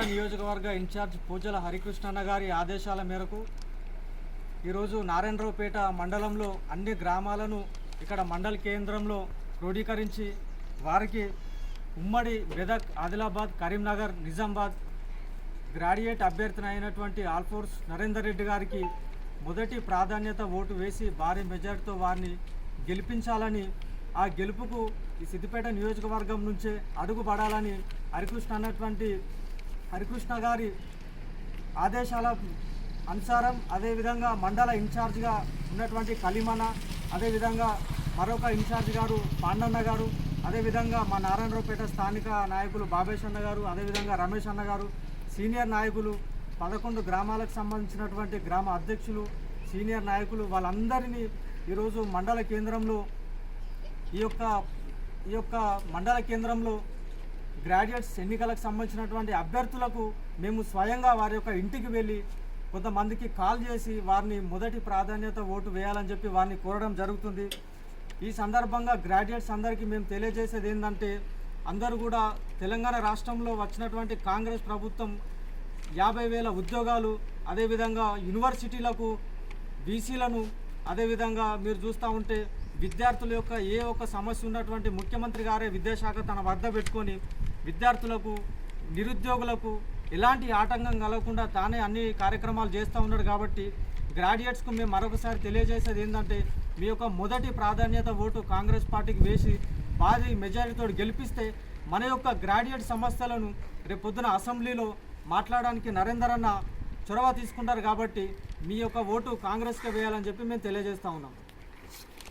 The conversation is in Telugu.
నియోజకవర్గ ఇన్ఛార్జ్ పూజల హరికృష్ణన్న గారి ఆదేశాల మేరకు ఈరోజు నారాయణరావుపేట మండలంలో అన్ని గ్రామాలను ఇక్కడ మండల కేంద్రంలో క్రోడీకరించి వారికి ఉమ్మడి మెదక్, ఆదిలాబాద్, కరీంనగర్, నిజామాబాద్ గ్రాడ్యుయేట్ అభ్యర్థిని అయినటువంటి ఆల్ఫోర్స్ నరేందర్ రెడ్డి గారికి మొదటి ప్రాధాన్యత ఓటు వేసి భారీ మెజార్టీతో వారిని గెలిపించాలని, ఆ గెలుపుకు ఈ సిద్దిపేట నియోజకవర్గం నుంచే అడుగుపడాలని హరికృష్ణ గారి ఆదేశాల అనుసారం, అదేవిధంగా మండల ఇన్ఛార్జ్గా ఉన్నటువంటి కలిమన, అదేవిధంగా మరొక ఇన్ఛార్జ్ గారు పాండన్న గారు, అదేవిధంగా మా నారాయణరావుపేట స్థానిక నాయకులు బాబేష్ అన్న గారు, అదేవిధంగా రమేష్ అన్న గారు, సీనియర్ నాయకులు 11 గ్రామాలకు సంబంధించినటువంటి గ్రామ అధ్యక్షులు, సీనియర్ నాయకులు వాళ్ళందరినీ ఈరోజు మండల కేంద్రంలో ఈ యొక్క మండల కేంద్రంలో గ్రాడ్యుయేట్స్ ఎన్నికలకు సంబంధించినటువంటి అభ్యర్థులకు మేము స్వయంగా వారి యొక్క ఇంటికి వెళ్ళి కొంతమందికి కాల్ చేసి వారిని మొదటి ప్రాధాన్యత ఓటు వేయాలని చెప్పి వారిని కోరడం జరుగుతుంది. ఈ సందర్భంగా గ్రాడ్యుయేట్స్ అందరికీ మేము తెలియజేసేది ఏంటంటే, అందరూ కూడా తెలంగాణ రాష్ట్రంలో వచ్చినటువంటి కాంగ్రెస్ ప్రభుత్వం 50,000 ఉద్యోగాలు, అదేవిధంగా యూనివర్సిటీలకు బీసీలను, అదేవిధంగా మీరు చూస్తూ ఉంటే విద్యార్థుల యొక్క ఏ ఒక్క సమస్య ఉన్నటువంటి ముఖ్యమంత్రి గారే విద్యాశాఖ తన వద్ద పెట్టుకొని విద్యార్థులకు, నిరుద్యోగులకు ఎలాంటి ఆటంకం కలగకుండా తానే అన్ని కార్యక్రమాలు చేస్తూ ఉన్నాడు. కాబట్టి గ్రాడ్యుయేట్స్కు మేము మరొకసారి తెలియజేసేది ఏంటంటే, మీ యొక్క మొదటి ప్రాధాన్యత ఓటు కాంగ్రెస్ పార్టీకి వేసి భారీ మెజారిటీతో గెలిపిస్తే మన యొక్క గ్రాడ్యుయేట్ సమస్యలను రేపొద్దున అసెంబ్లీలో మాట్లాడడానికి నరేందర్ అన్న చొరవ తీసుకుంటారు. కాబట్టి మీ యొక్క ఓటు కాంగ్రెస్కే వేయాలని చెప్పి మేము తెలియజేస్తూ ఉన్నాం.